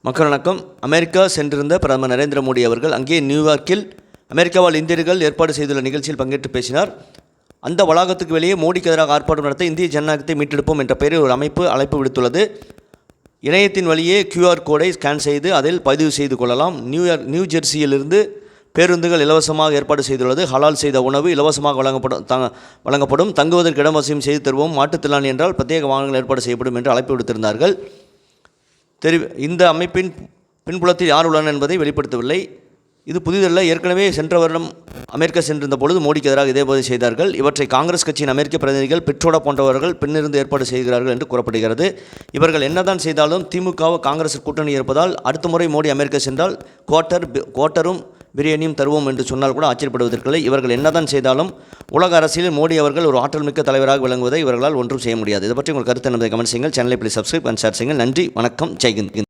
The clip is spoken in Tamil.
மக்கள் வணக்கம். அமெரிக்கா சென்றிருந்த பிரதமர் நரேந்திர மோடி அவர்கள் அங்கே நியூயார்க்கில் அமெரிக்காவால் இந்தியர்கள் ஏற்பாடு செய்துள்ள நிகழ்ச்சியில் பங்கேற்று பேசினார். அந்த வளாகத்துக்கு வெளியே மோடிக்கு எதிராக ஆர்ப்பாட்டம் நடத்த இந்திய ஜனநாயகத்தை மீட்டெடுப்போம் என்ற பெயரில் ஒரு அமைப்பு அழைப்பு விடுத்துள்ளது. இணையத்தின் வழியே QR கோடை ஸ்கேன் செய்து அதில் பதிவு செய்து கொள்ளலாம். நியூ ஜெர்சியிலிருந்து பேருந்துகள் இலவசமாக ஏற்பாடு செய்துள்ளது. ஹலால் செய்த உணவு இலவசமாக வழங்கப்படும். தங்குவதற்கு இடம் வசதியும் செய்து தருவோம். மாற்றுத்திறனாளி என்றால் பிரத்யேக வாகனங்கள் ஏற்பாடு செய்யப்படும் என்று அழைப்பு விடுத்திருந்தார்கள். இந்த அமைப்பின் பின்புலத்தில் யார் உள்ளனர் என்பதை வெளிப்படுத்தவில்லை. இது புதிதல்ல. ஏற்கனவே சென்ற வருடம் அமெரிக்கா சென்றிருந்த பொழுது மோடிக்கு எதிராக இதேபோது செய்தார்கள். இவற்றை காங்கிரஸ் கட்சியின் அமெரிக்க பிரதிநிதிகள் பெட்ரோடா போன்றவர்கள் பின்னிருந்து ஏற்பாடு செய்கிறார்கள் என்று கூறப்படுகிறது. இவர்கள் என்னதான் செய்தாலும் திமுகவு காங்கிரஸ் கூட்டணி இருப்பதால் அடுத்த முறை மோடி அமெரிக்கா சென்றால் குவார்ட்டரும் பிரியாணியும் தருவோம் என்று சொன்னால் கூட ஆச்சரியப்படுவதற்கில்லை. இவர்கள் என்னதான் செய்தாலும் உலக அரசியலில் மோடி அவர்கள் ஒரு ஆற்றல் மிக்க தலைவராக விளங்குவதை இவர்களால் ஒன்றும் செய்ய முடியாது. இதை பற்றி உங்கள் கருத்து என்பதை கமெண்ட் செய்யுங்கள். சேனலை ப்ளீஸ் சப்ஸ்கிரைப் அண்ட் ஷேர் செய்யுங்கள். நன்றி, வணக்கம், ஜெய்ஹிந்த்.